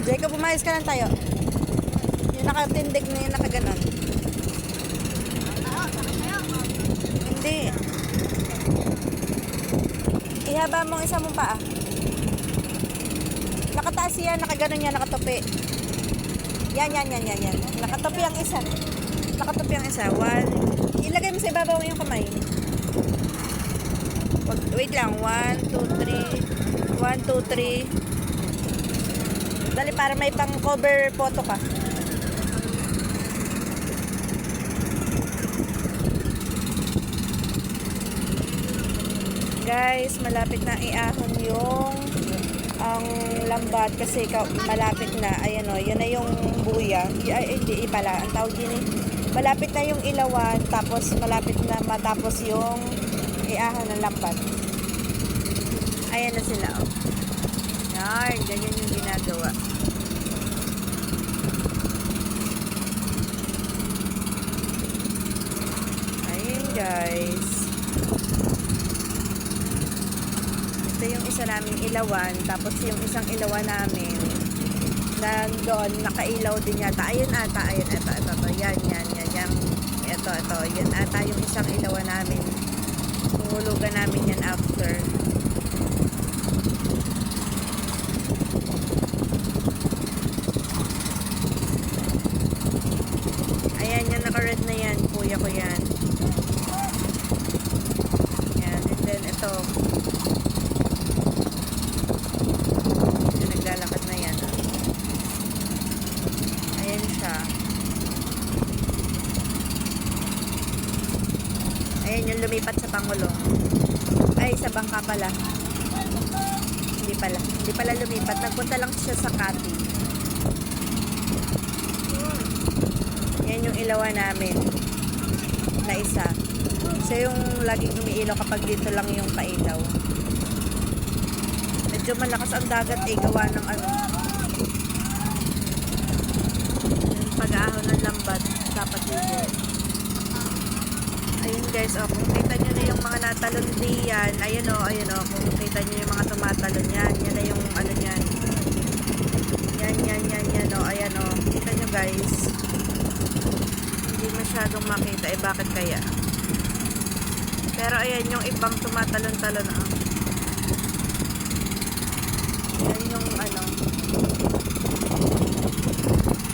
Jacob, umayos ka lang tayo. Yung nakatindig na yung nakaganon. Hindi. Ihaba mo isa mong paa. Nakataas yan, nakaganon yan, nakatupi. Yan. Nakatupi ang isa. Nakatupi ang isa. One. Ilagay mo sa ibabaw yung kamay. Wait lang. 1, 2, 3. 1, 2, 3. Dali para may pang cover photo ka. Guys, malapit na iahon yung ang lambat kasi malapit na. Ayan o, yun na yung buya. Ay, hindi pala. Ang tawag din eh. Malapit na yung ilawan, tapos malapit na matapos yung iahon ng lambat. Ayan na sila o. Yan, ganyan yung ginagawa. Ayun guys. Ito yung isa naming ilawan. Tapos yung isang ilawan namin nandoon, nakailaw din yata. Ayun ata, ayun, ito. Yan. Ito. Yan ata yung isang ilawan namin. Hulugan namin yan after. Naka-red na yan, kuya ko yan. Yan, and then ito. Naglalakad na yan. Ayan siya. Ayan yung lumipat sa Pangulong. Ay, sa bangka pala. Hindi pala lumipat. Nagpunta lang siya sa Kati. Yan yung ilawan namin na isa. Siya yung laging umiilaw kapag dito lang yung pailaw. Medyo malakas ang dagat gawa ng ano. Yung pag-aahon ng lambat dapat dito. Ayun guys, kung kita nyo na yung mga natalon diyan, ayun o, kung kita nyo yung mga tumatalon yan, yan na yung ano yan. Yan o, ayan o. Kita nyo guys. Hindi masyadong makita, bakit kaya? Pero ayan yung ibang tumatalon-talon yan yung ano.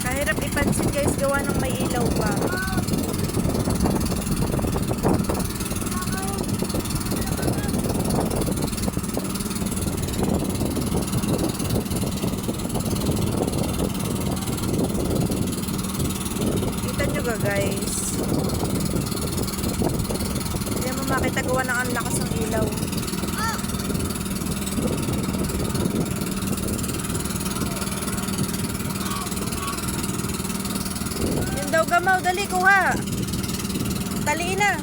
Kahirap ipansin guys, gawa ng may ilaw pa. Guys, hindi mo makita gawa ng ang lakas ng ilaw. Yun daw gamaw, dali kuha. Taliin na.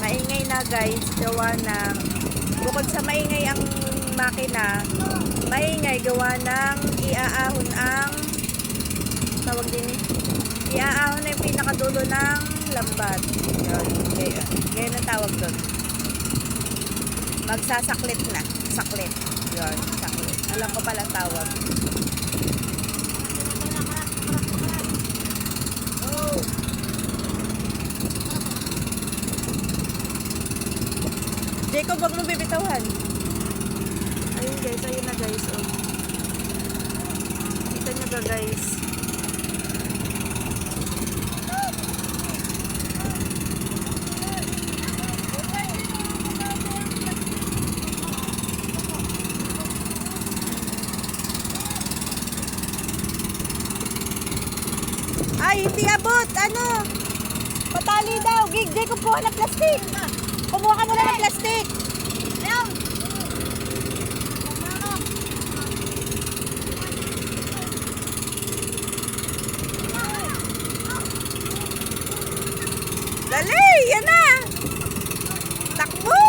Maingay na guys, gawa ng bukod sa maingay ang makina, maingay gawa ng iaahon ang tawag din iaahon na yung pinakadulo ng lambat. Yun, ganyan ang tawag doon. Magsasaklit na, saklit. Yun, saklit. Alam ko pala tawag. Jacob, wag mo bibitawan. Ayun guys, ayun na guys. Oh. Kita nyo ba guys? Ay, hindi abot. Ano? Patali daw. Jacob, kuha na plastic. Kumuha ka muna ng plastic. Dali, yan na. Takbo!